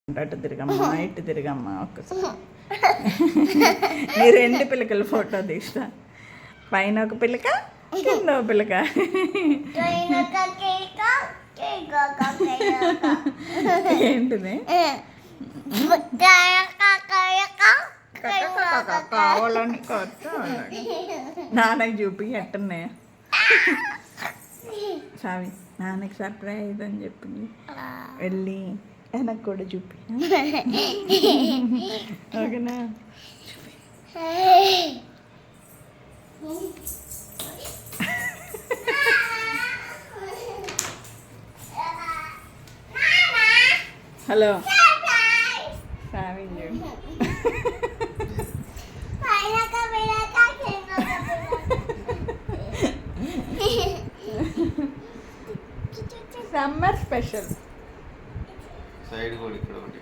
అటు తిరగమ్మా ఇటు తిరగమ్మా ఒక్కసారి నీ రెండు పిల్లకల ఫోటో తీస్తా. పైన ఒక పిల్లక కింద ఒక పిల్లక. ఏంటిది కావాలని నాన్నకి చూపి ఎట్టున్నాయా సావి నాన్నకి సర్ప్రైజ్ అని చెప్పి వెళ్ళి వెనక్కి కూడా చూపి ఓకేనా. హలో సావి సమ్మర్ స్పెషల్ సైడ్ కూడా ఇక్కడ ఒకటి